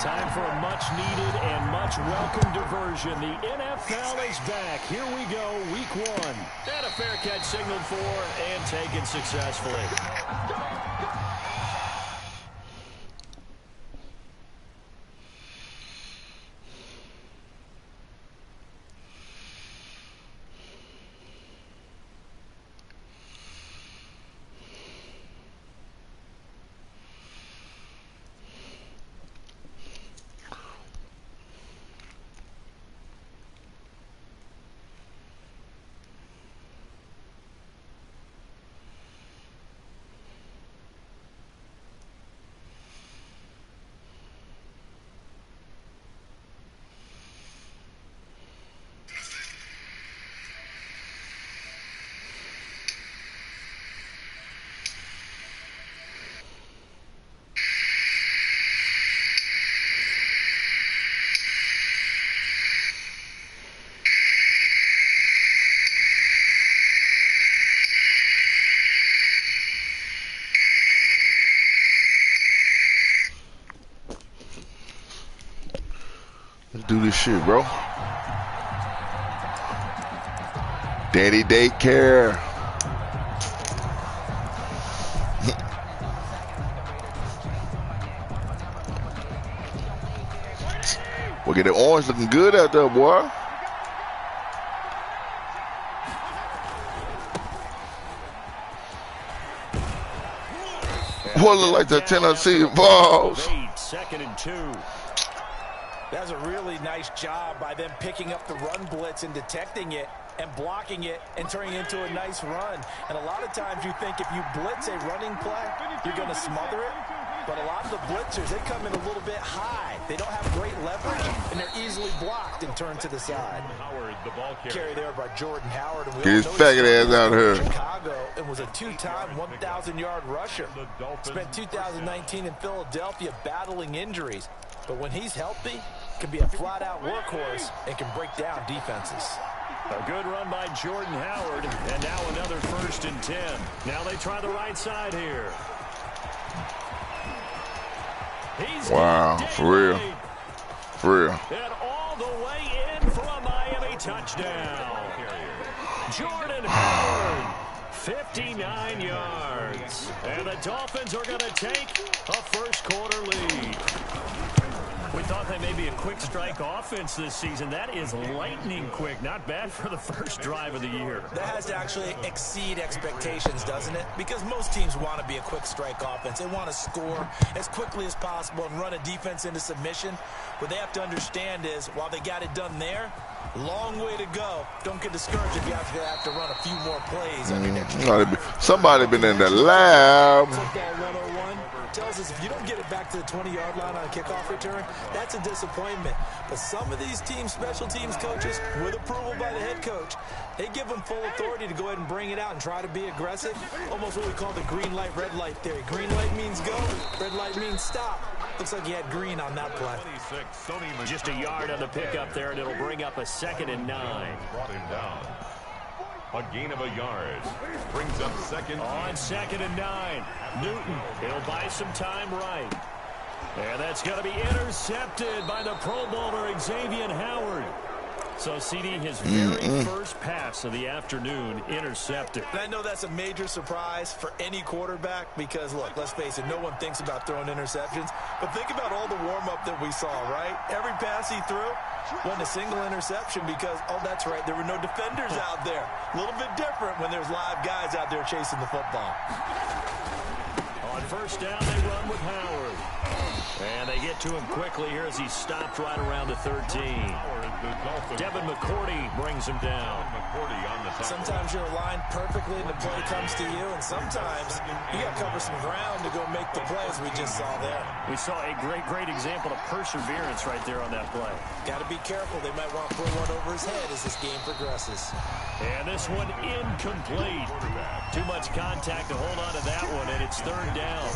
Time for a much-needed and much-welcome diversion. The NFL is back. Here we go, week 1. And a fair catch signaled for and taken successfully. Let's do this shit, bro. Daddy daycare. Look at the orange looking good out there, boy. What look like the Tennessee balls? 2nd and 2. That's a really nice job by them picking up the run blitz and detecting it and blocking it and turning it into a nice run. And a lot of times you think if you blitz a running play, you're going to smother it. But a lot of the blitzers, they come in a little bit high. They don't have great leverage, and they're easily blocked and turned to the side. Howard, the ball carry there by Jordan Howard. And get his faggot ass out here. Chicago and was a 2-time 1,000-yard rusher. Spent 2019 in Philadelphia battling injuries. But when he's healthy, can be a flat-out workhorse and can break down defenses. A good run by Jordan Howard, and now another 1st and 10. Now they try the right side here. He's wow, for real. For real. And all the way in for a Miami touchdown. Jordan Howard, 59 yards. And the Dolphins are going to take a first-quarter lead. We thought they may be a quick strike offense this season. That is lightning quick. Not bad for the first drive of the year. That has to actually exceed expectations, doesn't it? Because most teams want to be a quick strike offense. They want to score as quickly as possible and run a defense into submission. What they have to understand is, while they got it done there, long way to go. Don't get discouraged if you have to run a few more plays on your next drive. Somebody been in the lab. Football 101 tells us if you don't get it back to the 20-yard line on a kickoff return, that's a disappointment. But some of these teams, special teams coaches, with approval by the head coach, they give them full authority to go ahead and bring it out and try to be aggressive. Almost what we call the green light, red light theory. Green light means go, red light means stop. Looks like he had green on that play. Just a yard on the pickup there, and it'll bring up a 2nd and 9. Brought him down. A gain of a yard. Brings up 2nd. On 2nd and 9. Newton, he'll buy some time right. And that's going to be intercepted by the Pro Bowler, Xavier Howard. So, CD, his very first pass of the afternoon intercepted. And I know that's a major surprise for any quarterback because, look, let's face it, no one thinks about throwing interceptions. But think about all the warm-up that we saw, right? Every pass he threw wasn't a single interception because, oh, that's right, there were no defenders out there. A little bit different when there's live guys out there chasing the football. On 1st down, they run with Howard. And they get to him quickly here as he stopped right around the 13. Devin McCourty brings him down. Sometimes you're aligned perfectly and the play comes to you, and sometimes you got to cover some ground to go make the plays we just saw there. We saw a great example of perseverance right there on that play. Got to be careful. They might want to put one over his head as this game progresses. And this one incomplete. Too much contact to hold on to that one, and it's 3rd down.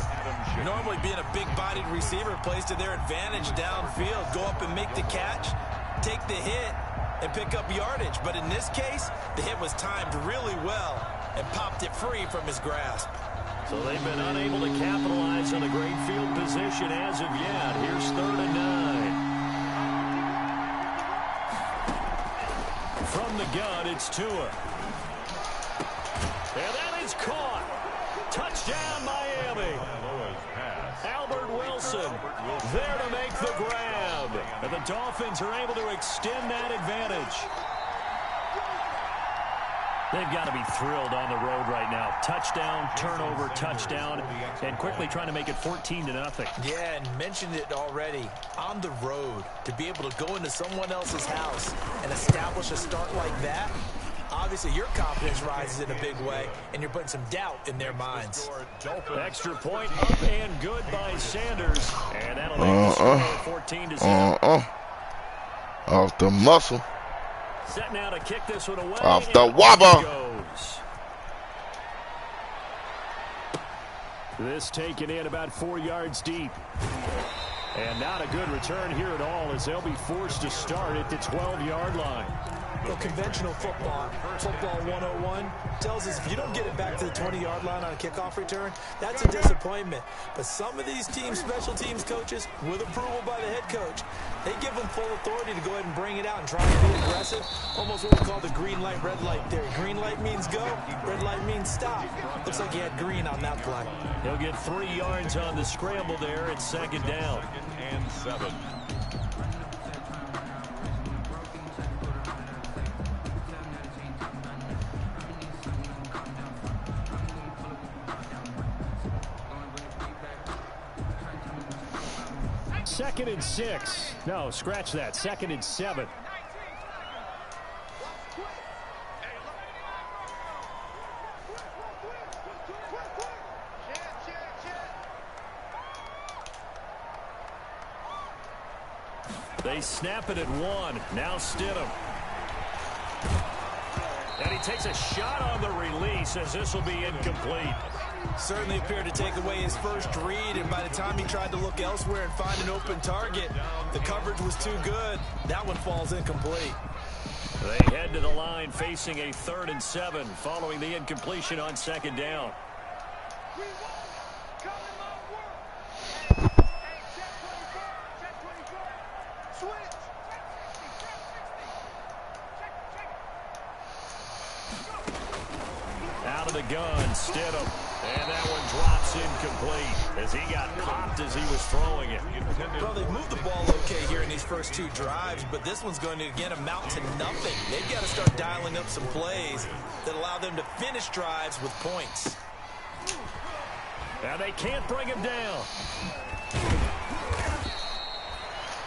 Normally being a big-bodied receiver plays to their advantage downfield. Go up and make the catch, take the hit, and pick up yardage. But in this case, the hit was timed really well and popped it free from his grasp. So they've been unable to capitalize on a great field position as of yet. Here's 3rd and 9. From the gun, it's Tua. And that is caught. Touchdown, Miami. Albert Wilson there to make the grab. And the Dolphins are able to extend that advantage. They've got to be thrilled on the road right now. Touchdown, turnover, touchdown, and quickly trying to make it 14-0. Yeah, and mentioned it already. On the road, to be able to go into someone else's house and establish a start like that, obviously your confidence rises in a big way, and you're putting some doubt in their minds. Extra point up and good by Sanders. And that'll make it 14-0. Off the muscle. Set now to kick this one away. Off the wobber. This taken in about 4 yards deep. And not a good return here at all as they'll be forced to start at the 12-yard line. Well, conventional football 101, tells us if you don't get it back to the 20-yard line on a kickoff return, that's a disappointment. But some of these teams, special teams coaches, with approval by the head coach, they give them full authority to go ahead and bring it out and try to be aggressive. Almost what we call the green light, red light theory. Green light means go, red light means stop. Looks like he had green on that play. He'll get 3 yards on the scramble there. It's 2nd down. 2nd and 7. Second and 6. No, scratch that. 2nd and 7. They snap it at 1. Now Stidham. And he takes a shot on the release as this will be incomplete. Certainly appeared to take away his first read, and by the time he tried to look elsewhere and find an open target, the coverage was too good. That one falls incomplete. They head to the line facing a 3rd and 7 following the incompletion on 2nd down. Out of the gun, Stidham. And that one drops incomplete as he got popped as he was throwing it. Well, they've moved the ball okay here in these first 2 drives, but this one's going to, again, amount to nothing. They've got to start dialing up some plays that allow them to finish drives with points. Now they can't bring him down.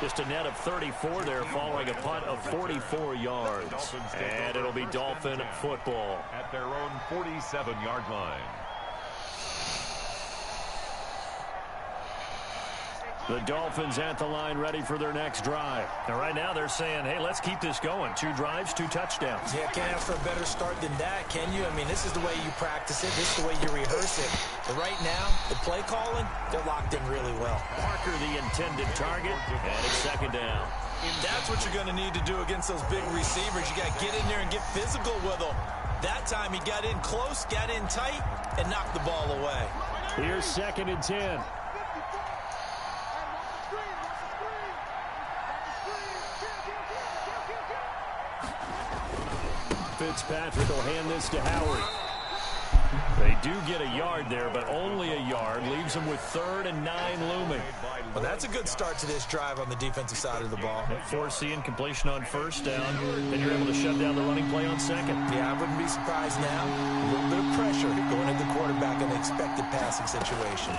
Just a net of 34 there following a punt of 44 yards. And it'll be Dolphin football at their own 47-yard line. The Dolphins at the line ready for their next drive. And right now they're saying, hey, let's keep this going. 2 drives, 2 touchdowns. Yeah, can't ask for a better start than that, can you? I mean, this is the way you practice it. This is the way you rehearse it. But right now, the play calling, they're locked in really well. Parker the intended target, and it's 2nd down. That's what you're going to need to do against those big receivers. You got to get in there and get physical with them. That time he got in close, got in tight, and knocked the ball away. Here's 2nd and 10. Fitzpatrick will hand this to Howard. They do get a yard there, but only a yard. Leaves them with 3rd and 9 looming. Well, that's a good start to this drive on the defensive side of the ball. Force the incompletion on 1st down, then you're able to shut down the running play on 2nd. Yeah, I wouldn't be surprised now. A little bit of pressure going at the quarterback in an expected passing situation.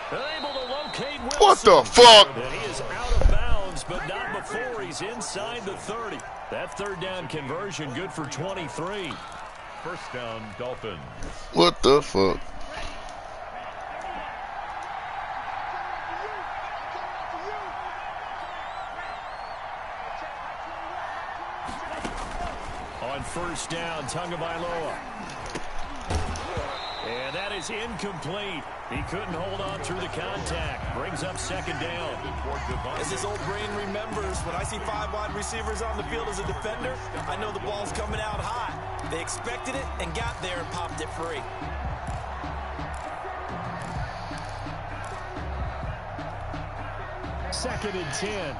They're able to locate Wilson. What the fuck? And he is out of bounds, but not before he's inside the 30. That 3rd down conversion good for 23. 1st down, Dolphins. What the fuck? On 1st down, Tagovailoa. And that is incomplete. He couldn't hold on through the contact. Brings up 2nd down. As his old brain remembers, when I see 5 wide receivers on the field as a defender, I know the ball's coming out hot. They expected it and got there and popped it free. Second and 10.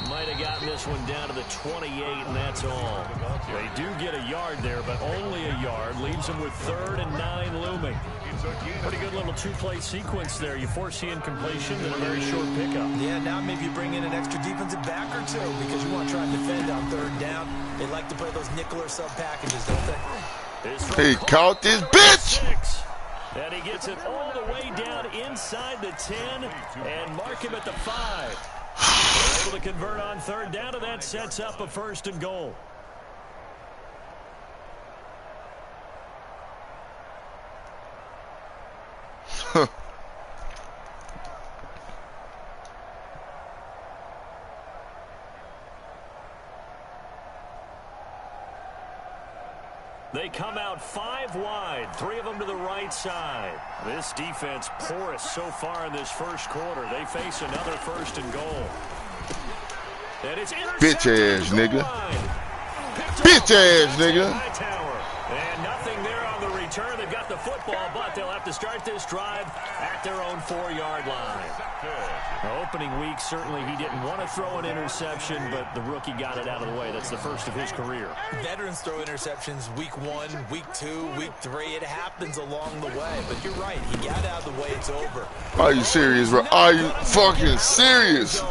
Might have gotten this one down to the 28, and that's all. They do get a yard there, but only a yard. Leaves them with 3rd and 9 looming. Pretty good little two-play sequence there. You force the incompletion and a very short pickup. Yeah, now maybe you bring in an extra defensive back or two because you want to try and defend on 3rd down. They like to play those nickel or sub packages, don't they? He caught this bitch! And he gets it all the way down inside the 10 and mark him at the 5. They're able to convert on 3rd down, and that sets up a 1st and goal. They come out 5 wide, 3 of them to the right side. This defense porous so far in this first quarter. They face another 1st and goal. And it's bitch ass nigga. Bitch ass nigga. And nothing there on the return. They've got the football, but they'll have to start this drive at their own 4-yard line. Now, opening week, certainly he didn't want to throw an interception, but the rookie got it out of the way. That's the first of his career. Veterans throw interceptions week 1, week 2, week 3. It happens along the way, but you're right. He got out of the way. It's over. Are you serious, bro? Are you fucking serious?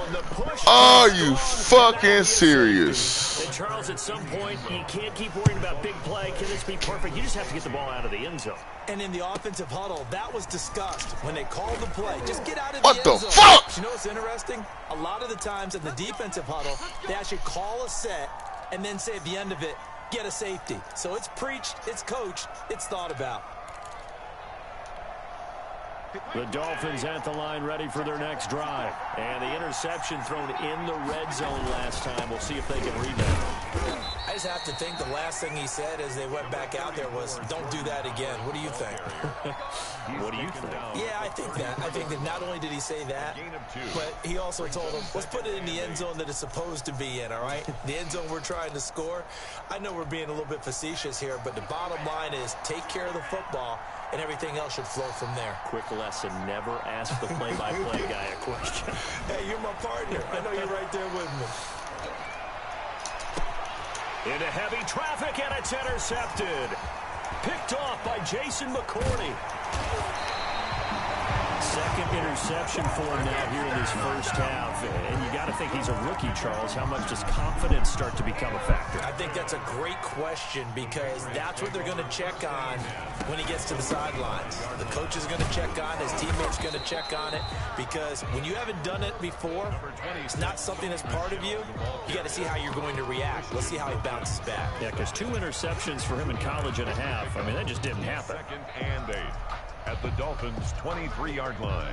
Are you fucking serious? And Charles, at some point, you can't keep worrying about big play. Can this be perfect? You just have to get the ball out of the end zone. And in the offensive huddle, that was discussed when they called the play. Just get out of the end zone. Fuck? You know what's interesting? A lot of the times in the defensive huddle, they actually call a set and then say at the end of it, get a safety. So it's preached, it's coached, it's thought about. The Dolphins at the line ready for their next drive. And the interception thrown in the red zone last time. We'll see if they can rebound. I just have to think the last thing he said as they went back out there was, don't do that again. What do you think? What do you think? Yeah, I think that. I think that not only did he say that, but he also told them, let's put it in the end zone that it's supposed to be in, all right? The end zone we're trying to score. I know we're being a little bit facetious here, but the bottom line is take care of the football, and everything else should flow from there. Quick lesson, never ask the play-by-play guy a question. Hey, you're my partner. I know you're right there with me. Into heavy traffic, and it's intercepted. Picked off by Jason McCourty. Second interception for him now here in this first half. And you got to think he's a rookie, Charles. How much does confidence start to become a factor? I think that's a great question because that's what they're going to check on when he gets to the sidelines. The coach is going to check on it. His teammates are going to check on it because when you haven't done it before, it's not something that's part of you. You got to see how you're going to react. Let's see how he bounces back. Yeah, because 2 interceptions for him in college and a half. I mean, that just didn't happen. 2nd and 8 at the Dolphins' 23-yard line.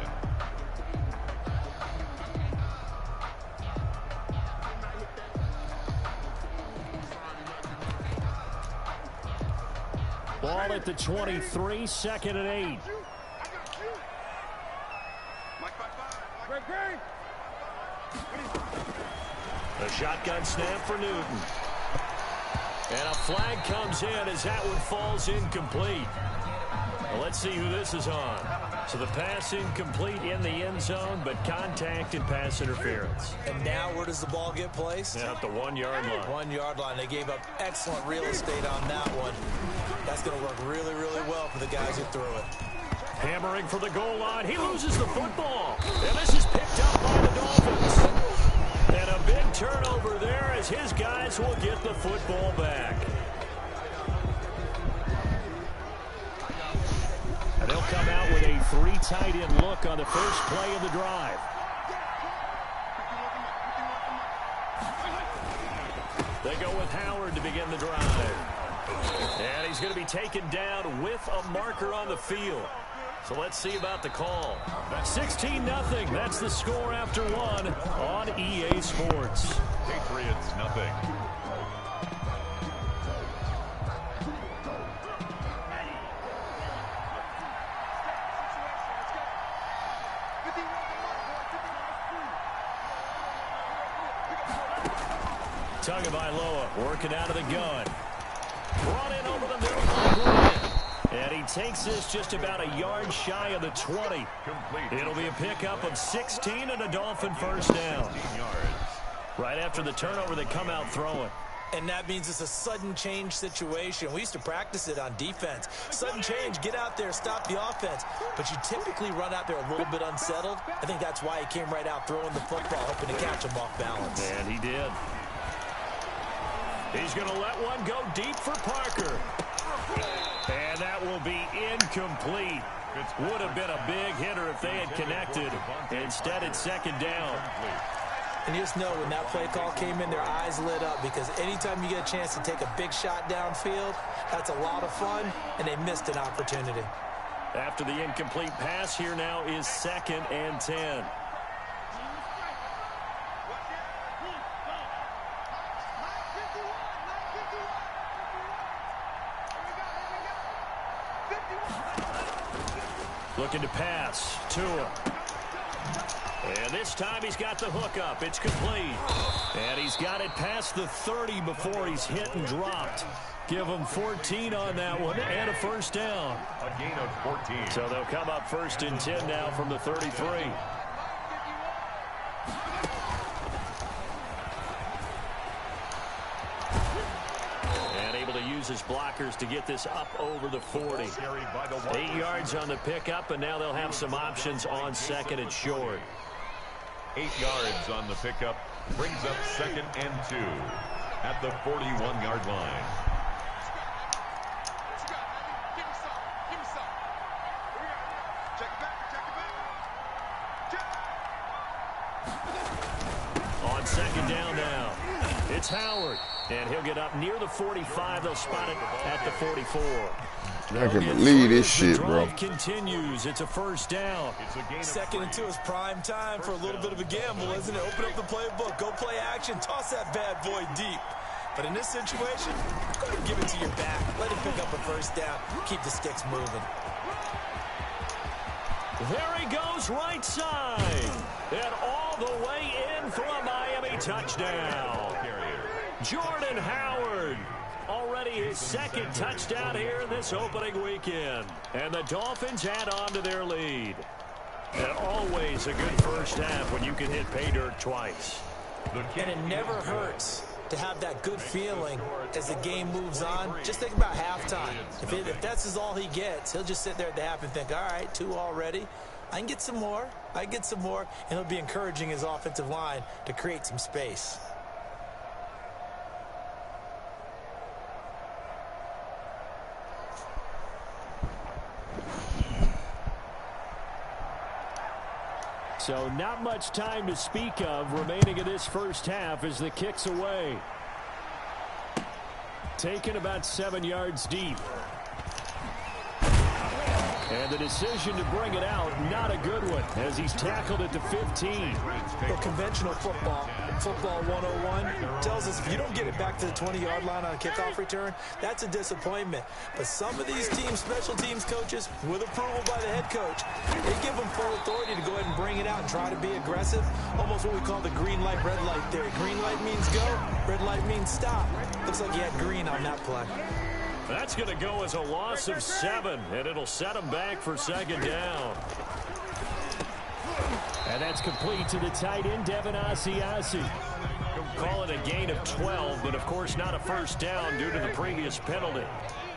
Ball at the 23, 2nd and 8. A shotgun snap for Newton. And a flag comes in as that one falls incomplete. Well, let's see who this is on. So the pass incomplete in the end zone, but contact and pass interference. And now where does the ball get placed? Yeah, at the 1-yard line. 1-yard line. They gave up excellent real estate on that one. That's going to work really, really well for the guys who threw it. Hammering for the goal line. He loses the football. And this is picked up by the Dolphins. And a big turnover there as his guys will get the football back. And they'll come out with a 3 tight end look on the first play of the drive. They go with Howard to begin the drive. And he's going to be taken down with a marker on the field. So let's see about the call. 16-0. That's the score after 1 on EA Sports. Patriots, nothing. Tagovailoa working out of the gun. Brought in over the middle. And he takes this just about a yard shy of the 20. It'll be a pickup of 16 and a Dolphin first down. Right after the turnover, they come out throwing. And that means it's a sudden change situation. We used to practice it on defense. Sudden change, get out there, stop the offense. But you typically run out there a little bit unsettled. I think that's why he came right out throwing the football, hoping to catch him off balance. And he did. He's going to let one go deep for Parker. And that will be incomplete. Would have been a big hitter if they had connected. Instead, it's second down. And you just know when that play call came in, their eyes lit up, because anytime you get a chance to take a big shot downfield, that's a lot of fun, and they missed an opportunity. After the incomplete pass, here now is 2nd and 10. Looking to pass. Tua. And this time he's got the hook up. It's complete. And he's got it past the 30 before he's hit and dropped. Give him 14 on that one and a first down. A gain of 14. So they'll come up 1st and 10 now from the 33. And able to use his blockers to get this up over the 40. 8 yards on the pickup, and now they'll have some options on 2nd and short. 8 yards on the pickup. Brings up 2nd and 2 at the 41-yard line. On 2nd down now, it's Howard. And he'll get up near the 45. They'll spot it at the 44. I can believe this shit, bro. Continues. It's a first down. 2nd and 2 is prime time for a little bit of a gamble, isn't it? Open up the playbook, go play action, toss that bad boy deep. But in this situation, go ahead and give it to your back. Let him pick up a first down. Keep the sticks moving. There he goes, right side. And all the way in for a Miami touchdown. Jordan Howard. Already his 2nd touchdown here in this opening weekend. And the Dolphins add on to their lead. And always a good first half when you can hit pay dirt twice. And it never hurts to have that good feeling as the game moves on. Just think about halftime. If that's all he gets, he'll just sit there at the half and think, all right, 2 already. I can get some more. I can get some more. And he'll be encouraging his offensive line to create some space. So not much time to speak of remaining in this first half as the kick's away. Taken about 7 yards deep. And the decision to bring it out, not a good one, as he's tackled at the 15. Well, conventional football 101, tells us if you don't get it back to the 20-yard line on a kickoff return, that's a disappointment. But some of these teams, special teams coaches, with approval by the head coach, they give them full authority to go ahead and bring it out and try to be aggressive. Almost what we call the green light, red light theory. Green light means go, red light means stop. Looks like he had green on that play. That's going to go as a loss of 7, and it'll set them back for 2nd down. And that's complete to the tight end, Devin Asiasi. Call it a gain of 12, but of course not a first down due to the previous penalty.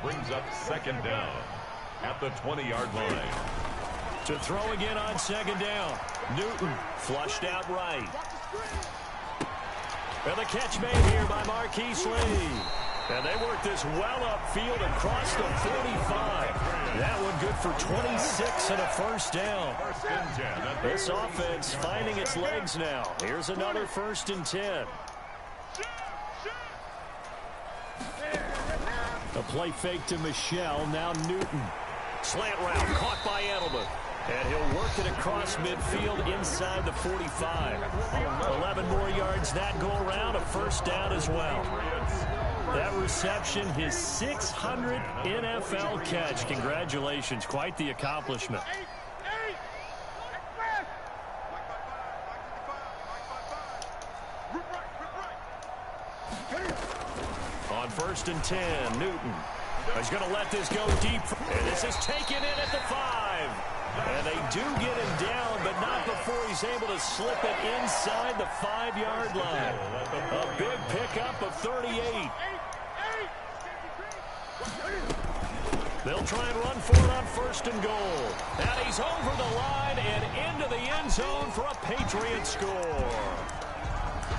Brings up 2nd down at the 20-yard line. To throw again on 2nd down. Newton flushed out right. And the catch made here by Marquise Lee. And they work this well upfield across the 45. That one good for 26 and a first down. This offense finding its legs now. Here's another 1st and 10. A play fake to Michelle. Now Newton. Slant route caught by Edelman. And he'll work it across midfield inside the 45. 11 more yards that go around. A first down as well. That reception, his 600th NFL catch. Congratulations. Quite the accomplishment. first and 10. Newton. He's going to let this go deep. And this is taken in at the 5. And they do get him down, but not before he's able to slip it inside the 5-yard line. A big pickup of 38. They'll try and run for it on first and goal. And he's over the line and into the end zone for a Patriot score.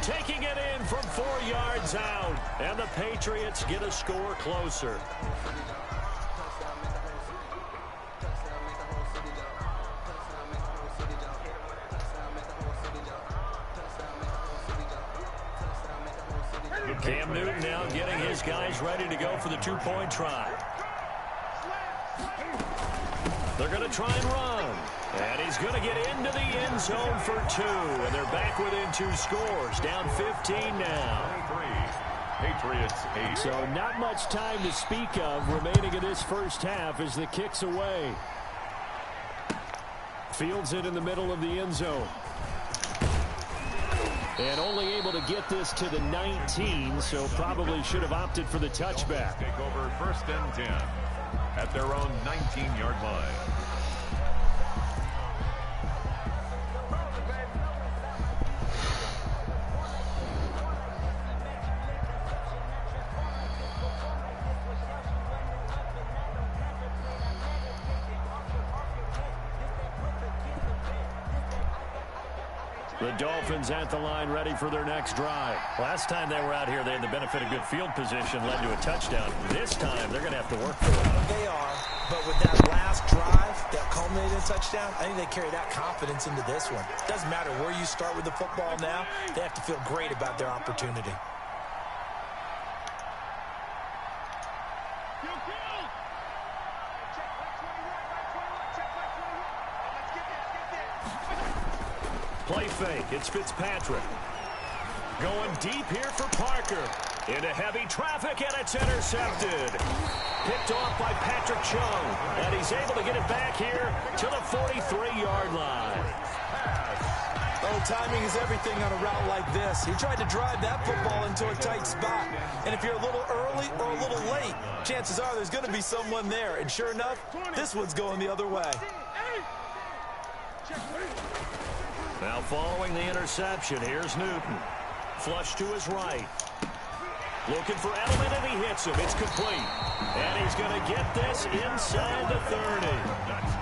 Taking it in from 4 yards out. And the Patriots get a score closer. Cam Newton now getting his guys ready to go for the 2-point try. They're going to try and run. And he's going to get into the end zone for 2. And they're back within 2 scores. Down 15 now. Patriots 8. So not much time to speak of remaining in this first half as the kick's away. Fields it in the middle of the end zone. And only able to get this to the 19, so probably should have opted for the touchback. Take over first and 10 at their own 19-yard line. The Dolphins at the line ready for their next drive. Last time they were out here, they had the benefit of good field position, led to a touchdown. This time, they're going to have to work for it. They are, but with that last drive that culminated in a touchdown, I think they carry that confidence into this one. Doesn't matter where you start with the football now, they have to feel great about their opportunity. Play fake. It's Fitzpatrick. Going deep here for Parker. Into heavy traffic, and it's intercepted. Picked off by Patrick Chung. And he's able to get it back here to the 43-yard line. Oh, timing is everything on a route like this. He tried to drive that football into a tight spot. And if you're a little early or a little late, chances are there's going to be someone there. And sure enough, this one's going the other way. Now following the interception, here's Newton. Flush to his right. Looking for Edelman, and he hits him. It's complete. And he's going to get this inside the 30.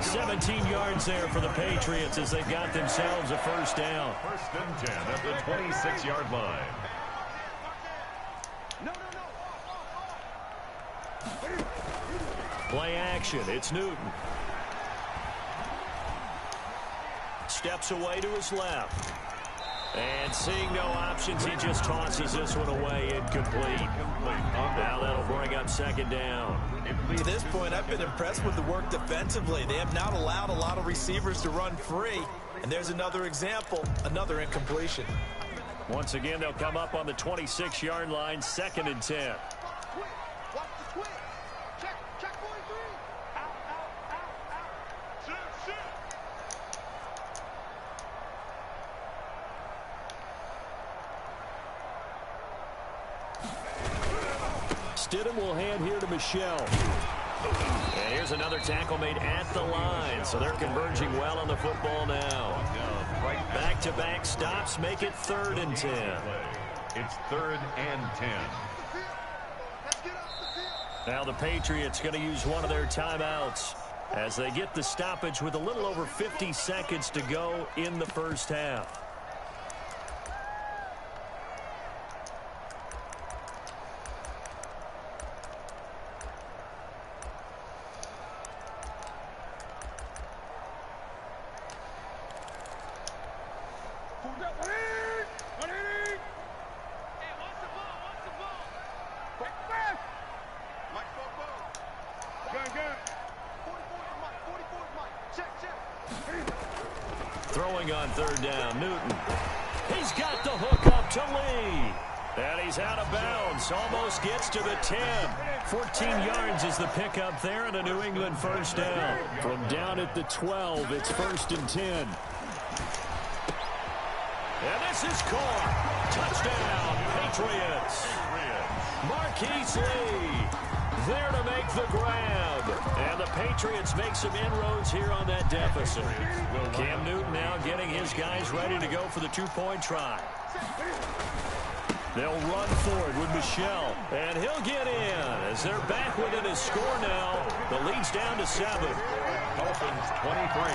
17 yards there for the Patriots as they've got themselves a first down. First and 10 at the 26-yard line. Play action. It's Newton. Steps away to his left. And seeing no options, he just tosses this one away, incomplete. Now that'll bring up second down. To this point, I've been impressed with the work defensively. They have not allowed a lot of receivers to run free. And there's another example, another incompletion. Once again, they'll come up on the 26-yard line, second and 10. Stidham will hand here to Michelle. And here's another tackle made at the line. So they're converging well on the football now. Back-to-back stops make it third and 10. It's third and 10. Now the Patriots going to use one of their timeouts as they get the stoppage with a little over 50 seconds to go in the first half. Throwing on third down, Newton. He's got the hook up to Lee. And he's out of bounds. Almost gets to the 10. 14 yards is the pickup there and a New England first down. From down at the 12, it's first and 10. And this is caught. Touchdown, Patriots. Marquise Lee there to make the grab. And the Patriots make some inroads here on that deficit. Cam Newton now getting his guys ready to go for the two-point try. They'll run forward with Michel, and he'll get in as they're back within a score now. The lead's down to 7. Dolphins 23.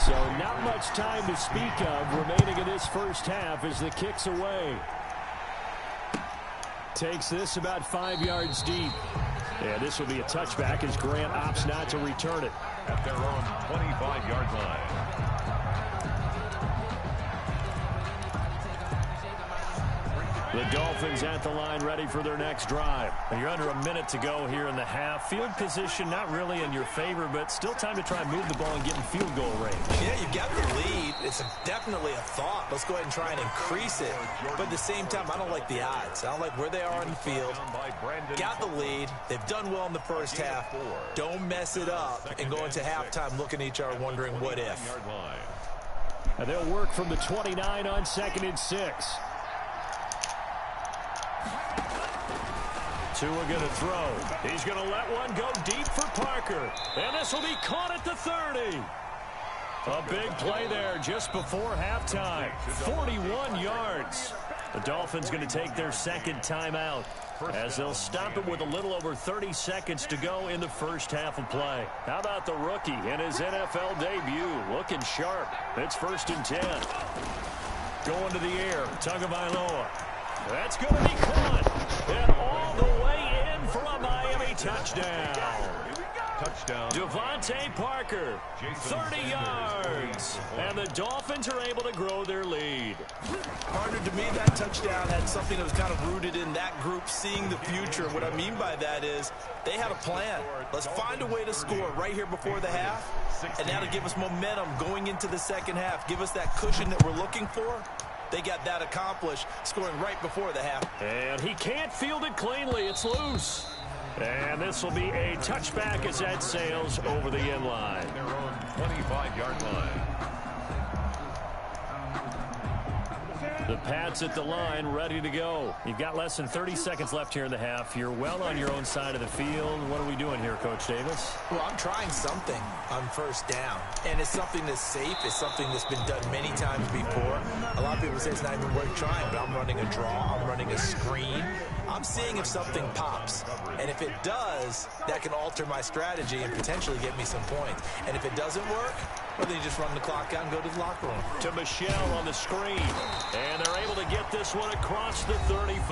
So not much time to speak of remaining in this first half as the kick's away. Takes this about 5 yards deep. And this will be a touchback as Grant opts not to return it. At their own 25-yard line. The Dolphins at the line ready for their next drive. And you're under a minute to go here in the half. Field position not really in your favor, but still time to try and move the ball and get in field goal range. Yeah, you've got the lead. It's definitely a thought. Let's go ahead and try and increase it. But at the same time, I don't like the odds. I don't like where they are in the field. Got the lead. They've done well in the first half. Don't mess it up and go into halftime looking at each other wondering what if. And they'll work from the 29 on 2nd and 6. Tua going to throw. He's going to let one go deep for Parker. And this will be caught at the 30. A big play there just before halftime. 41 yards. The Dolphins going to take their second timeout as they'll stop it with a little over 30 seconds to go in the first half of play. How about the rookie in his NFL debut? Looking sharp. It's 1st and 10. Going to the air. Tagovailoa. That's going to be caught. And all the way in for a Miami touchdown. Touchdown. Devontae Parker, 30 yards. And the Dolphins are able to grow their lead. Partner, to me, that touchdown had something that was kind of rooted in that group seeing the future. What I mean by that is they had a plan. Let's find a way to score right here before the half. And that'll give us momentum going into the second half. Give us that cushion that we're looking for. They got that accomplished, scoring right before the half. And he can't field it cleanly. It's loose. And this will be a touchback as that sails over the end line. Their own 25-yard line. The Pats at the line, ready to go. You've got less than 30 seconds left here in the half. You're well on your own side of the field. What are we doing here, Coach Davis? Well, I'm trying something on first down. And it's something that's safe. It's something that's been done many times before. A lot of people say it's not even worth trying, but I'm running a draw. I'm running a screen. I'm seeing if something pops. And if it does, that can alter my strategy and potentially get me some points. And if it doesn't work, well, then you just run the clock out and go to the locker room. To Michel on the screen. And they're able to get this one across the 35.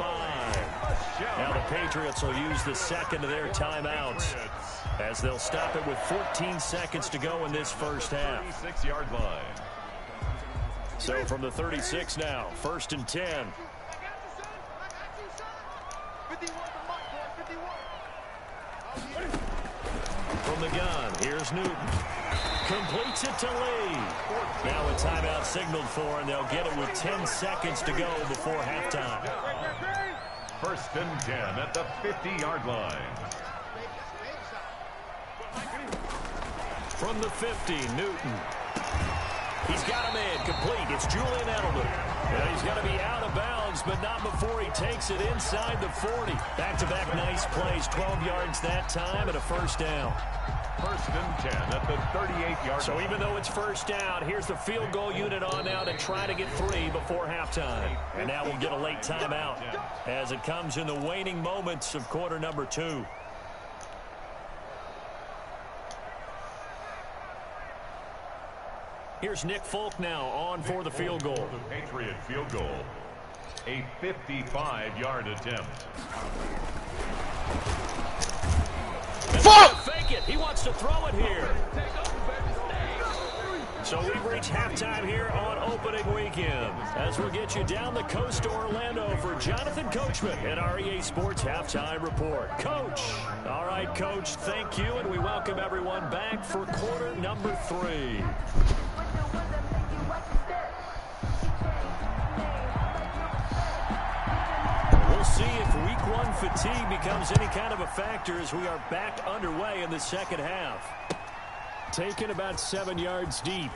Now the Patriots will use the second of their timeouts as they'll stop it with 14 seconds to go in this first half. 36-yard line. So from the 36 now, 1st and 10. From the gun, here's Newton. Completes it to Lee. Now a timeout signaled for, and they'll get it with 10 seconds to go before halftime. 1st and 10 at the 50-yard line. From the 50, Newton. He's got him in, complete. It's Julian Edelman. And he's going to be out of bounds, but not before he takes it inside the 40. Back-to-back nice plays, 12 yards that time, and a first down. 1st and 10 at the 38-yard So line. even though it's first down, here's the field goal unit on now to try to get 3 before halftime. And now we'll get a late timeout as it comes in the waning moments of quarter number 2. Here's Nick Folk now on for the field goal. The Patriot field goal. A 55-yard attempt. Fuck! Fake it. He wants to throw it here. So we've reached halftime here on opening weekend as we'll get you down the coast to Orlando for Jonathan Coachman at our EA Sports Halftime Report. Coach. All right, Coach, thank you, and we welcome everyone back for quarter number 3. We'll see if week 1 fatigue becomes any kind of a factor as we are back underway in the second half. Taken about 7 yards deep.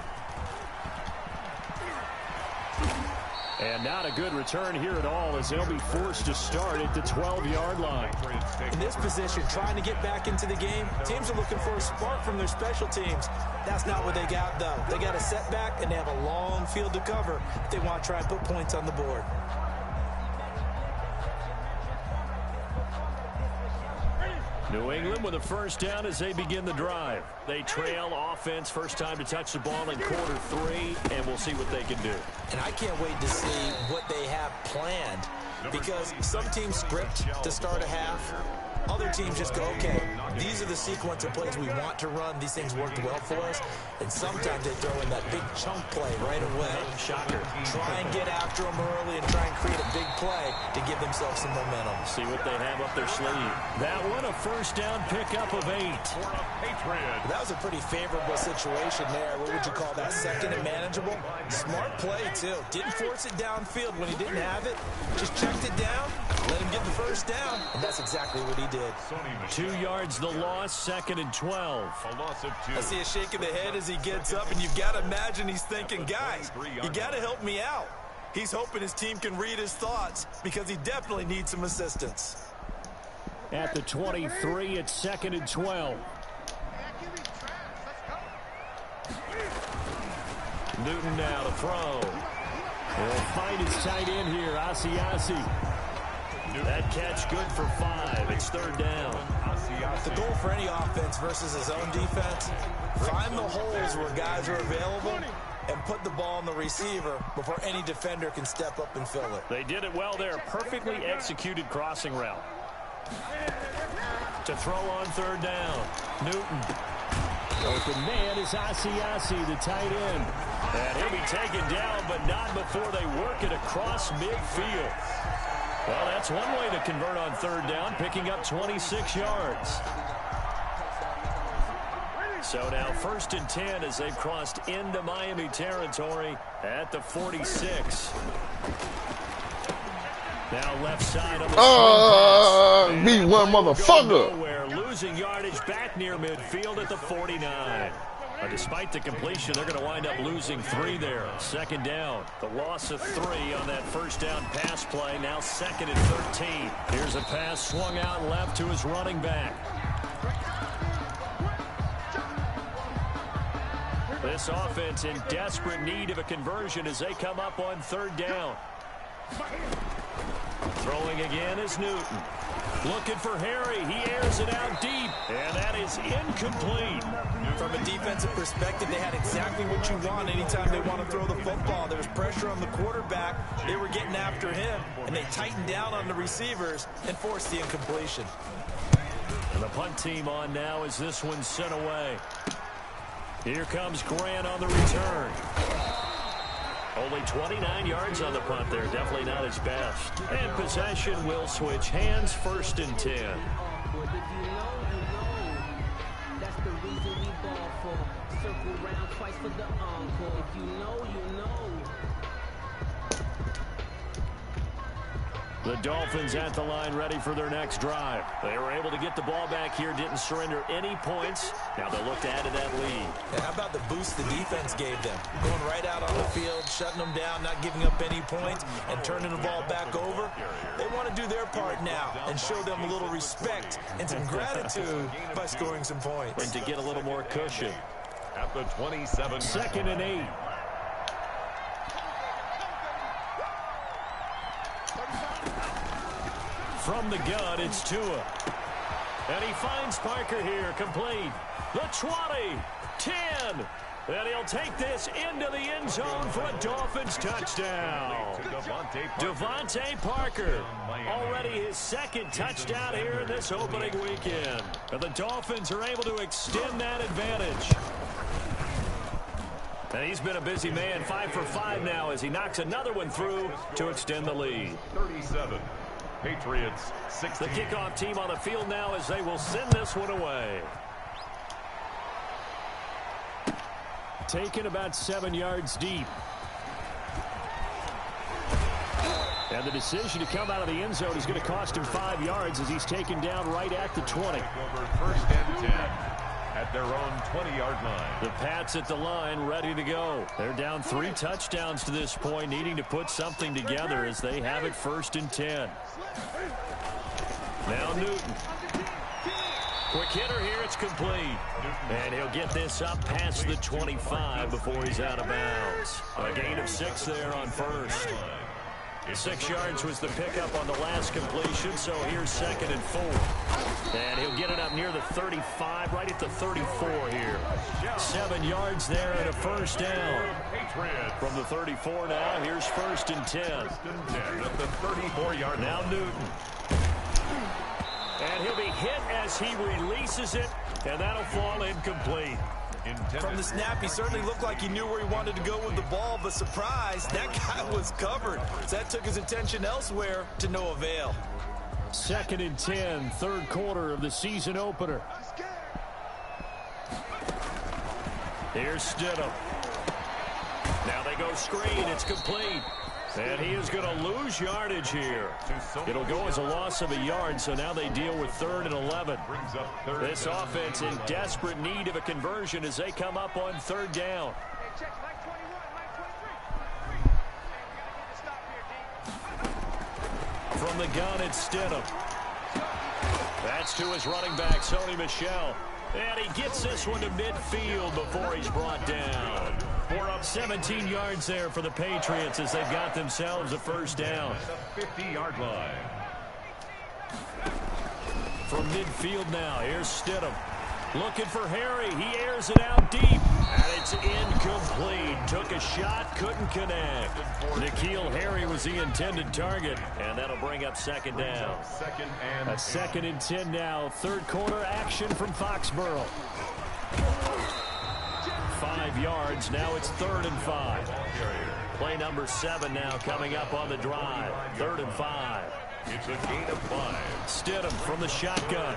And not a good return here at all, as they'll be forced to start at the 12-yard line. In this position, trying to get back into the game, teams are looking for a spark from their special teams. That's not what they got, though. They got a setback, and they have a long field to cover if they want to try and put points on the board. New England with a first down as they begin the drive. They trail offense, first time to touch the ball in quarter 3, and we'll see what they can do. And I can't wait to see what they have planned, because some teams script to start a half. Other teams just go, okay, these are the sequence of plays we want to run. These things worked well for us. And sometimes they throw in that big chunk play right away. Shocker. Try and get after them early and try and create a big play to give themselves some momentum. See what they have up their sleeve. That one, a first down pickup of 8. That was a pretty favorable situation there. What would you call that? Second and manageable? Smart play, too. Didn't force it downfield when he didn't have it. Just checked it down, let him get the first down, and that's exactly what he did. 2 yards the loss, 2nd and 12. A loss of 2. I see a shake of the head as he gets up, and you've got to imagine he's thinking, guys, you got to help me out. He's hoping his team can read his thoughts because he definitely needs some assistance. At the 23, it's 2nd and 12. Newton now to throw. He'll find his tight end here, Asiasi. That catch good for 5. It's 3rd down. The goal for any offense versus his own defense, find the holes where guys are available and put the ball on the receiver before any defender can step up and fill it. They did it well there. Perfectly executed crossing route. To throw on 3rd down. Newton. Open man is Asiasi, the tight end. And he'll be taken down, but not before they work it across midfield. Well, that's one way to convert on 3rd down, picking up 26 yards. So now 1st and 10 as they've crossed into Miami territory at the 46. Now left side on the me one motherfucker. Nowhere, losing yardage back near midfield at the 49. Despite the completion, they're going to wind up losing 3 there. 2nd down. The loss of 3 on that first down pass play. Now 2nd and 13. Here's a pass swung out left to his running back. This offense in desperate need of a conversion as they come up on 3rd down. Throwing again is Newton. Looking for Harry. He airs it out deep. And that is incomplete. From a defensive perspective, they had exactly what you want anytime they want to throw the football. There was pressure on the quarterback. They were getting after him, and they tightened down on the receivers and forced the incompletion. And the punt team on now as this one's sent away. Here comes Grant on the return. Only 29 yards on the punt there. Definitely not his best. And possession will switch hands, 1st and 10. That's the reason we ball for. Circle round twice for the encore. If you know, you know. The Dolphins at the line ready for their next drive. They were able to get the ball back here, didn't surrender any points. Now they'll look to add to that lead. And how about the boost the defense gave them? Going right out on the field, shutting them down, not giving up any points, and turning the ball back over. They want to do their part now and show them a little respect and some gratitude by scoring some points. And to get a little more cushion. At the 27. 2nd and 8. From the gun, it's Tua. And he finds Parker here, complete. The 20, 10. And he'll take this into the end zone for a Dolphins touchdown. Devontae Parker, already his 2nd touchdown here in this opening weekend. And the Dolphins are able to extend that advantage. And he's been a busy man, 5 for 5 now as he knocks another one through to extend the lead. 37. Patriots 16. The kickoff team on the field now as they will send this one away. Taken about 7 yards deep. And the decision to come out of the end zone is going to cost him 5 yards as he's taken down right at the 20. Over 1st and 10 at their own 20-yard line. The Pats at the line, ready to go. They're down 3 touchdowns to this point, needing to put something together as they have it 1st and 10. Now Newton. Quick hitter here, it's complete. And he'll get this up past the 25 before he's out of bounds. A gain of 6 there on 1st. 6 yards was the pickup on the last completion, so here's 2nd and 4. And he'll get it up near the 35, right at the 34 here. 7 yards there and a 1st down. From the 34 now, here's 1st and 10. At the 34-yard line. Now Newton. And he'll be hit as he releases it, and that'll fall incomplete. From the snap, he certainly looked like he knew where he wanted to go with the ball, but surprise, that guy was covered. So that took his attention elsewhere to no avail. 2nd and 10, 3rd quarter of the season opener. Here's Stidham. Now they go screen, it's complete. And he is going to lose yardage here. It'll go as a loss of a yard, so now they deal with 3rd and 11. This offense in desperate need of a conversion as they come up on 3rd down. From the gun, it's Stidham. That's to his running back, Sony Michel. And he gets this one to midfield before he's brought down. 17 yards there for the Patriots as they've got themselves a 1st down. The 50-yard line. From midfield now, here's Stidham. Looking for Harry. He airs it out deep. And it's incomplete. Took a shot, couldn't connect. N'Keal Harry was the intended target. And that'll bring up 2nd down. A 2nd and 10 now. 3rd quarter action from Foxborough. 5 yards. Now it's 3rd and 5. Play number 7 now coming up on the drive. 3rd and 5. It's a gain of 5. Stidham from the shotgun.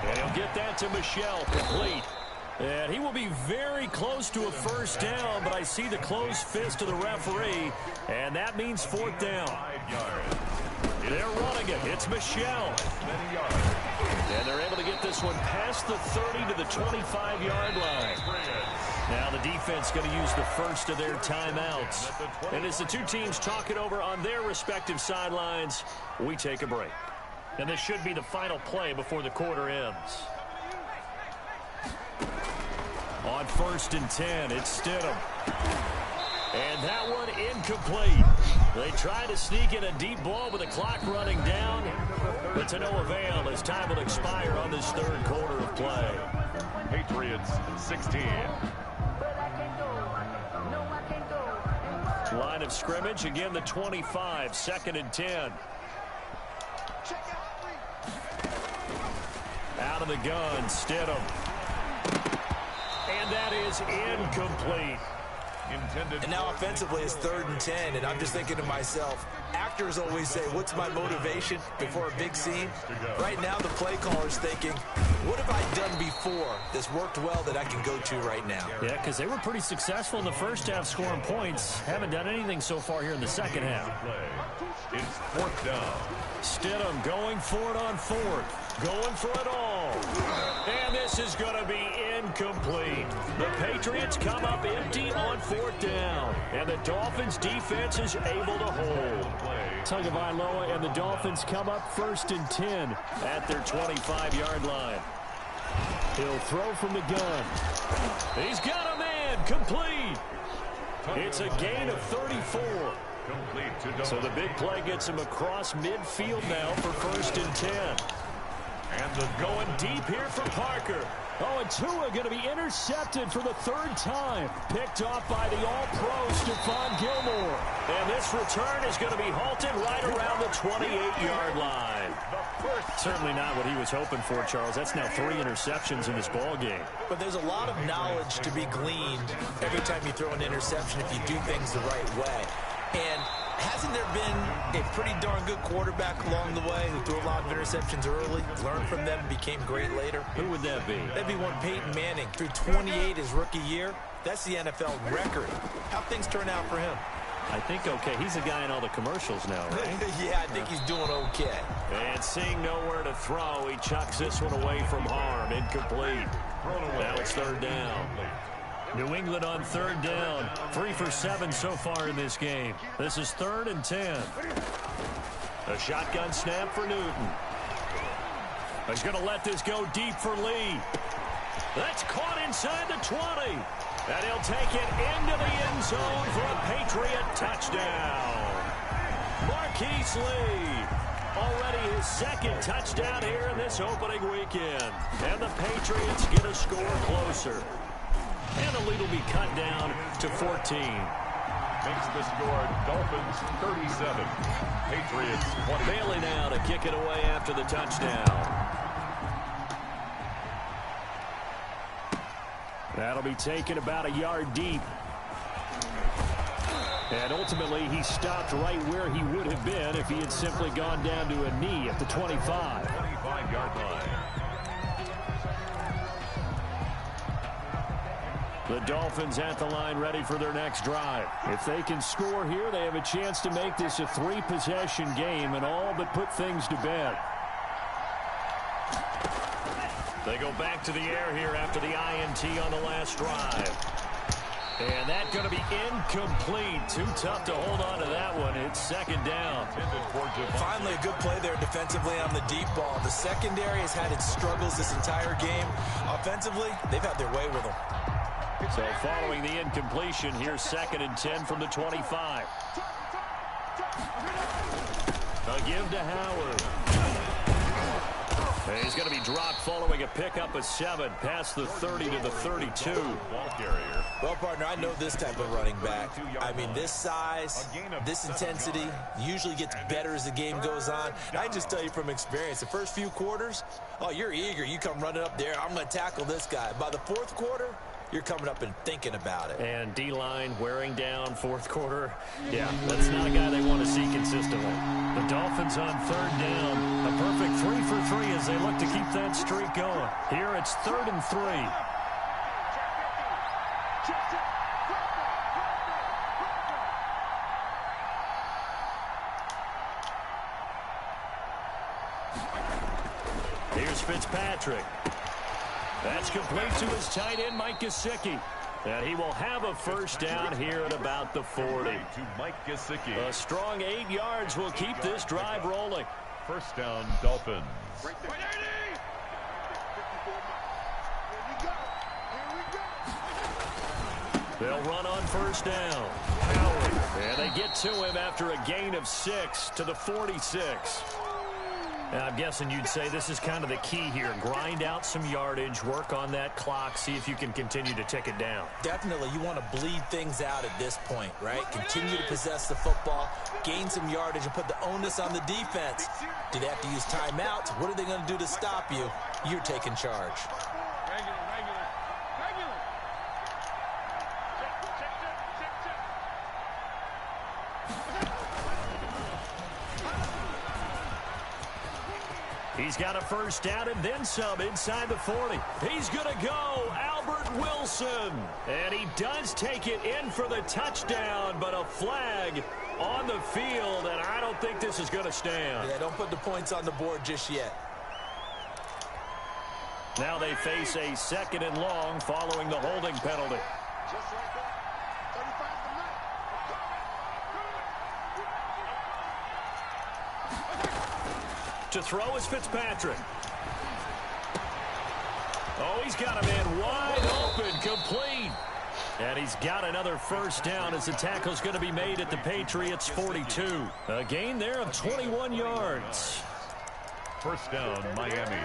And he'll get that to Michel, complete. And he will be very close to a 1st down, but I see the closed fist of the referee, and that means 4th down. 5 yards. They're running it. It's Michel. And they're able to get this one past the 30 to the 25-yard line. Now the defense going to use the first of their timeouts. And as the two teams talk it over on their respective sidelines, we take a break. And this should be the final play before the quarter ends. On 1st and 10, it's Stidham. And that one incomplete. They try to sneak in a deep ball with the clock running down, but to no avail as time will expire on this 3rd quarter of play. Patriots 16. Line of scrimmage, again the 25, 2nd and 10. Out of the gun, Stidham. And that is incomplete. And now offensively it's 3rd and 10, and I'm just thinking to myself, actors always say, what's my motivation before a big scene? Right now the play caller's thinking, what have I done before that's worked well that I can go to right now? Yeah, because they were pretty successful in the first half scoring points. Haven't done anything so far here in the second half. It's 4th down. Stidham going for it on 4th. Going for it all. And this is going to be incomplete. The Patriots come up empty on 4th down. And the Dolphins defense is able to hold. Tagovailoa and the Dolphins come up 1st and 10 at their 25-yard line. He'll throw from the gun. He's got a man. Complete. It's a gain of 34. So the big play gets him across midfield now for 1st and 10. And the going deep here for Parker. Oh, and Tua going to be intercepted for the 3rd time. Picked off by the all-pro Stephon Gilmore. And this return is going to be halted right around the 28-yard line. Certainly not what he was hoping for, Charles. That's now 3 interceptions in this ball game. But there's a lot of knowledge to be gleaned every time you throw an interception if you do things the right way. And hasn't there been a pretty darn good quarterback along the way who threw a lot of interceptions early, learned from them, became great later? Who would that be? That'd be one Peyton Manning. Threw 28 his rookie year. That's the NFL record. How things turn out for him? I think okay. He's a guy in all the commercials now, right? Yeah, I think he's doing okay. And seeing nowhere to throw, he chucks this one away from harm. Incomplete. Now it's third down. New England on third down. 3 for 7 so far in this game. This is 3rd and 10. A shotgun snap for Newton. He's going to let this go deep for Lee. That's caught inside the 20. And he'll take it into the end zone for a Patriot touchdown. Marquise Lee, already his 2nd touchdown here in this opening weekend. And the Patriots get a score closer. And the lead will be cut down to 14. Makes the score Dolphins 37. Patriots 20. Bailey now to kick it away after the touchdown. That'll be taken about a yard deep. And ultimately, he stopped right where he would have been if he had simply gone down to a knee at the 25. 25-yard line. The Dolphins at the line ready for their next drive. If they can score here, they have a chance to make this a 3-possession game and all but put things to bed. They go back to the air here after the INT on the last drive. And that's going to be incomplete. Too tough to hold on to that one. It's 2nd down. Finally, a good play there defensively on the deep ball. The secondary has had its struggles this entire game. Offensively, they've had their way with them. So following the incompletion, here's 2nd and 10 from the 25. A give to Howard. He's going to be dropped following a pickup of 7 past the 30 to the 32. Ball carrier. Well, partner, I know this type of running back. I mean, this size, this intensity usually gets better as the game goes on. And I just tell you from experience, the first few quarters, oh, you're eager. You come running up there. I'm going to tackle this guy. By the 4th quarter, you're coming up and thinking about it. And D-line wearing down 4th quarter. Yeah, that's not a guy they want to see consistently. The Dolphins on 3rd down. A perfect 3 for 3 as they look to keep that streak going. Here it's 3rd and 3. Here's Fitzpatrick. That's complete to his tight end, Mike Gesicki. And he will have a first down here at about the 40. To Mike Gesicki. A strong 8 yards will keep this drive rolling. First down, Dolphins. They'll run on first down. Howard. And they get to him after a gain of 6 to the 46. Now, I'm guessing you'd say this is kind of the key here. Grind out some yardage, work on that clock, see if you can continue to tick it down. Definitely, you want to bleed things out at this point, right? Continue to possess the football, gain some yardage, and put the onus on the defense. Do they have to use timeouts? What are they going to do to stop you? You're taking charge. He's got a first down and then some inside the 40. He's going to go, Albert Wilson. And he does take it in for the touchdown, but a flag on the field, and I don't think this is going to stand. Yeah, don't put the points on the board just yet. Now they face a 2nd and long following the holding penalty. To throw is Fitzpatrick. Oh, he's got a man wide open, complete. And he's got another first down as the tackle's going to be made at the Patriots' 42. A gain there of 21 yards. First down, Miami.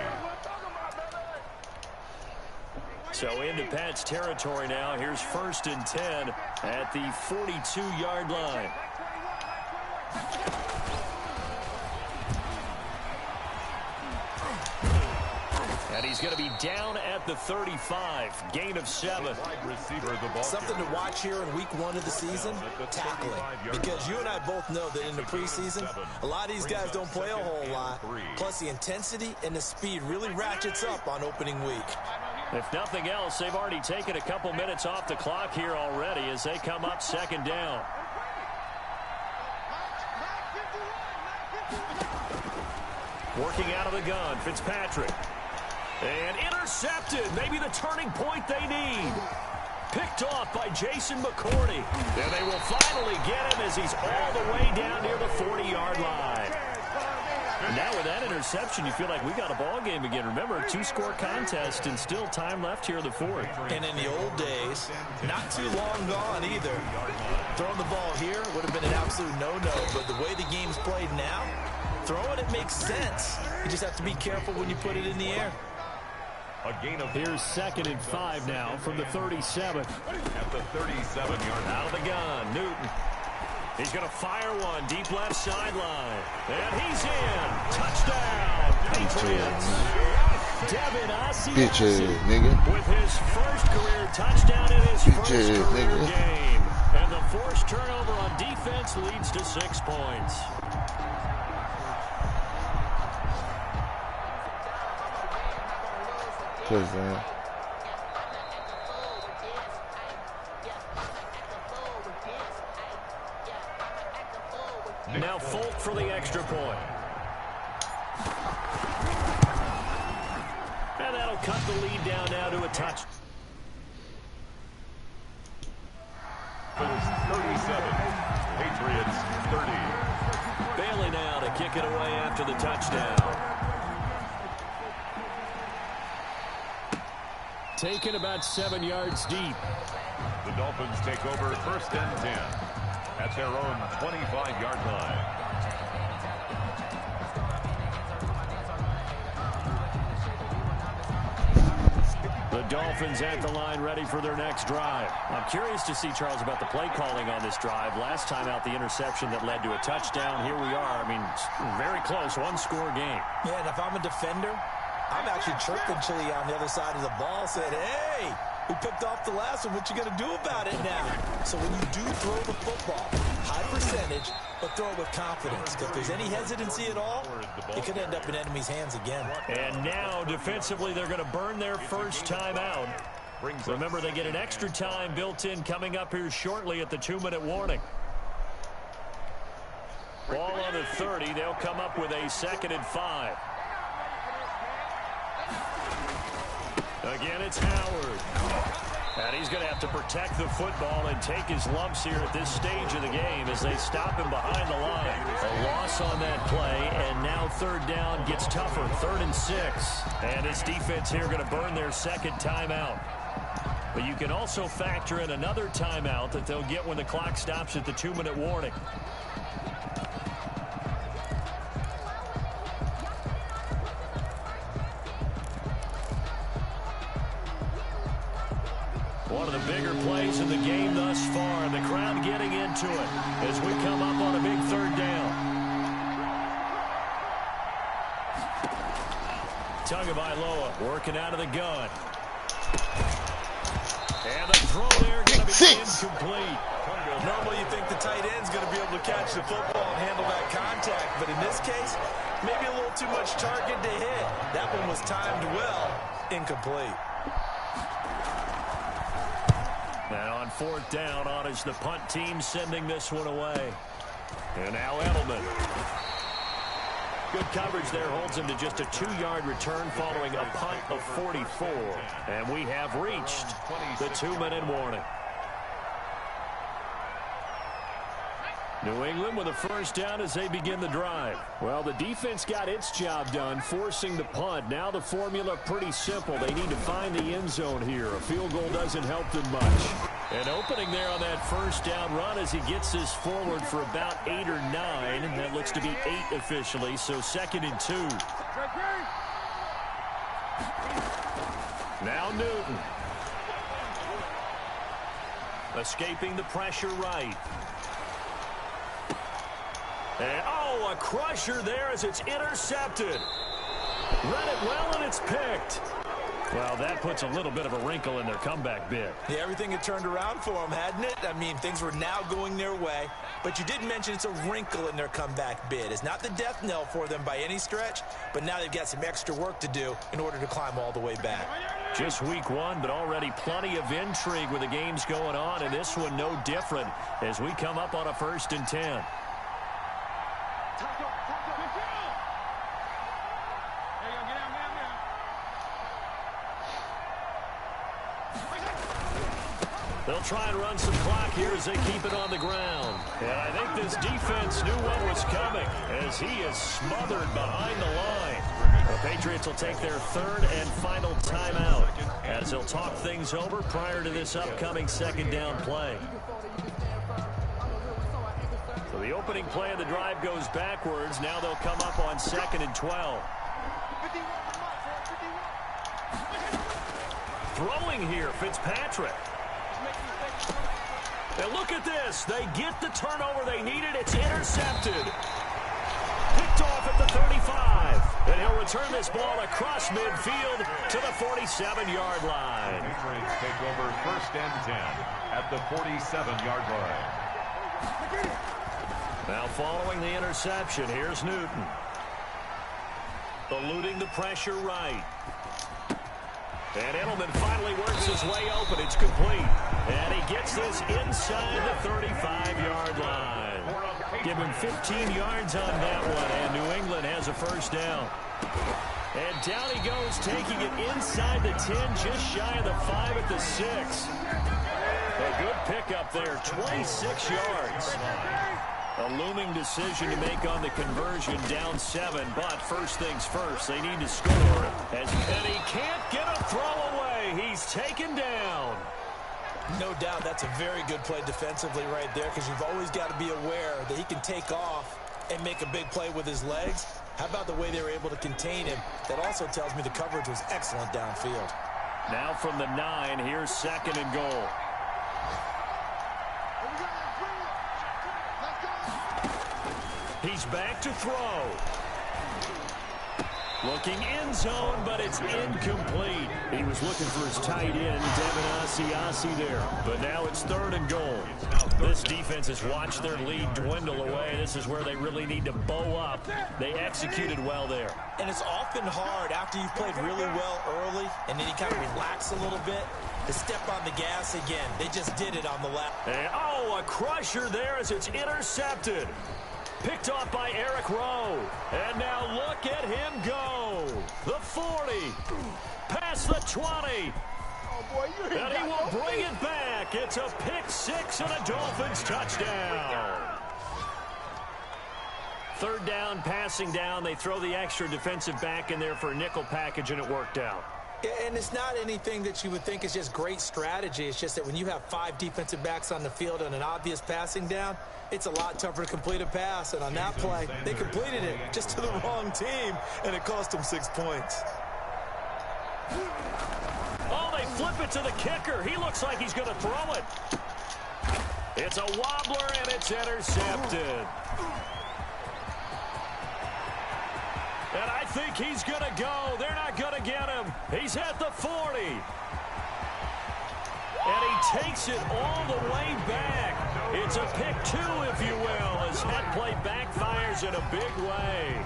So into Pat's territory now. Here's 1st and 10 at the 42-yard line. And he's going to be down at the 35. Gain of 7. Something to watch here in week 1 of the season, tackling. Because you and I both know that in the preseason, a lot of these guys don't play a whole lot. Plus the intensity and the speed really ratchets up on opening week. If nothing else, they've already taken a couple minutes off the clock here already as they come up 2nd down. Working out of the gun, Fitzpatrick. And intercepted. Maybe the turning point they need. Picked off by Jason McCourty. And they will finally get him as he's all the way down near the 40-yard line. And now with that interception, you feel like we got a ball game again. Remember, 2-score contest and still time left here in the fourth. And in the old days, not too long gone either. Throwing the ball here would have been an absolute no-no. But the way the game's played now, throwing it makes sense. You just have to be careful when you put it in the air. Here's 2nd and 5 now from the 37. At the 37-yard out of the gun, Newton. He's going to fire one deep left sideline. And he's in. Touchdown, Patriots. Devin Asiasi nigga. with his first career touchdown in his first career game. And the forced turnover on defense leads to 6 points. Man. Now Folk for the extra point. And that'll cut the lead down now to a touch. 37. Patriots 30. Bailey now to kick it away after the touchdown. Taken about 7 yards deep. The Dolphins take over 1st and 10 at their own 25-yard line. The Dolphins at the line ready for their next drive. I'm curious to see, Charles, about the play calling on this drive. Last time out, the interception that led to a touchdown. Here we are. I mean, very close, 1-score game. Yeah, and if I'm a defender, I'm actually chirping Chili on the other side of the ball, saying, hey, we picked off the last one. What you going to do about it now? So when you do throw the football, high percentage, but throw it with confidence. Because if there's any hesitancy at all, it could end up in enemy's hands again. And now, defensively, they're going to burn their first time out. Remember, they get an extra time built in coming up here shortly at the 2-minute warning. Ball on the 30. They'll come up with a 2nd and 5. Again, it's Howard. And he's going to have to protect the football and take his lumps here at this stage of the game as they stop him behind the line. A loss on that play, and now 3rd down gets tougher. 3rd and 6. And this defense here going to burn their 2nd timeout. But you can also factor in another timeout that they'll get when the clock stops at the 2-minute warning. One of the bigger plays in the game thus far, and the crowd getting into it as we come up on a big 3rd down. Tagovailoa working out of the gun. And the throw there going to be incomplete. Normally you think the tight end's going to be able to catch the football and handle that contact, but in this case, maybe a little too much target to hit. That one was timed well, incomplete. And on 4th down, on is the punt team sending this one away. And now Edelman. Good coverage there holds him to just a 2-yard return following a punt of 44. And we have reached the 2-minute warning. New England with a first down as they begin the drive. Well, the defense got its job done, forcing the punt. Now the formula pretty simple. They need to find the end zone here. A field goal doesn't help them much. An opening there on that first down run as he gets this forward for about 8 or 9. That looks to be 8 officially, so 2nd and 2. Now Newton. Escaping the pressure right. And, oh, a crusher there as it's intercepted. Read it well, and it's picked. Well, that puts a little bit of a wrinkle in their comeback bid. Yeah, everything had turned around for them, hadn't it? I mean, things were now going their way. But you did mention it's a wrinkle in their comeback bid. It's not the death knell for them by any stretch, but now they've got some extra work to do in order to climb all the way back. Just week 1, but already plenty of intrigue with the games going on, and this one no different as we come up on a 1st and 10. They'll try and run some clock here as they keep it on the ground. And I think this defense knew what was coming as he is smothered behind the line. The Patriots will take their third and final timeout as they'll talk things over prior to this upcoming second down play. So the opening play of the drive goes backwards. Now they'll come up on 2nd and 12. Throwing here, Fitzpatrick. And look at this. They get the turnover they needed. It's intercepted. Picked off at the 35. And he'll return this ball across midfield to the 47-yard line. Patriots take over 1st and 10 at the 47-yard line. Now following the interception, here's Newton. Eluding the pressure right. And Edelman finally works his way open. It's complete. And he gets this inside the 35-yard line. Give him 15 yards on that one. And New England has a first down. And down he goes, taking it inside the 10, just shy of the 5 at the 6. A good pickup there, 26 yards. A looming decision to make on the conversion, down 7, but first things first, they need to score. And he can't get a throw away. He's taken down. No doubt that's a very good play defensively right there, because you've always got to be aware that he can take off and make a big play with his legs. How about the way they were able to contain him? That also tells me the coverage was excellent downfield. Now from the 9, here's 2nd and goal. He's back to throw. Looking end zone, but it's incomplete. He was looking for his tight end, Devin Asiasi there. But now it's 3rd and goal. This defense has watched their lead dwindle away. This is where they really need to bow up. They executed well there. And it's often hard after you've played really well early and then you kind of relax a little bit to step on the gas again. They just did it on the left. And, a crusher there as it's intercepted. Picked off by Eric Rowe. And now look at him go. The 40. Past the 20. And he will bring it back. It's a pick 6 and a Dolphins touchdown. 3rd down, passing down. They throw the extra defensive back in there for a nickel package, and it worked out. And it's not anything that you would think is just great strategy. It's just that when you have 5 defensive backs on the field and an obvious passing down, it's a lot tougher to complete a pass. And on that play, they completed it just to the wrong team, and it cost them 6 points. Oh, they flip it to the kicker. He looks like he's going to throw it. It's a wobbler, and it's intercepted. And I think he's going to go. They're not going to get him. He's at the 40. And he takes it all the way back. It's a pick 2, if you will, as that play backfires in a big way.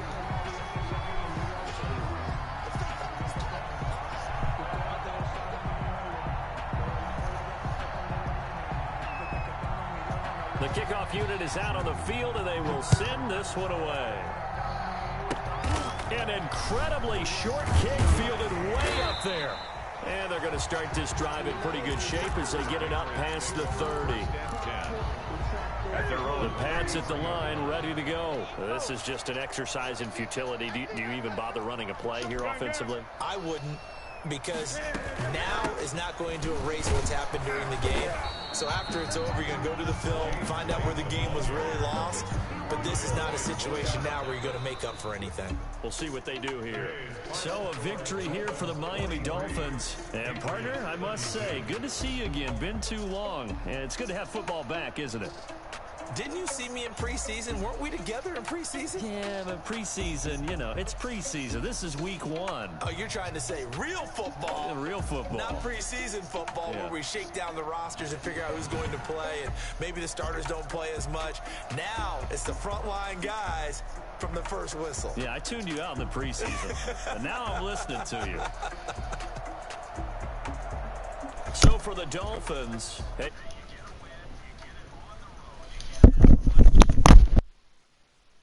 The kickoff unit is out on the field, and they will send this one away. An incredibly short kick fielded way up there. And they're going to start this drive in pretty good shape as they get it up past the 30. The Pats at the line, ready to go. This is just an exercise in futility. Do you even bother running a play here offensively? I wouldn't, because now is not going to erase what's happened during the game. So after it's over, you're going to go to the film, find out where the game was really lost. But this is not a situation now where you're going to make up for anything. We'll see what they do here. So a victory here for the Miami Dolphins. And partner, I must say, good to see you again. Been too long. And it's good to have football back, isn't it? Didn't you see me in preseason? Weren't we together in preseason? Yeah, but preseason, it's preseason. This is week 1. Oh, you're trying to say real football. Yeah, real football. Not preseason football, where we shake down the rosters and figure out who's going to play, and maybe the starters don't play as much. Now it's the frontline guys from the first whistle. Yeah, I tuned you out in the preseason, and now I'm listening to you. So for the Dolphins,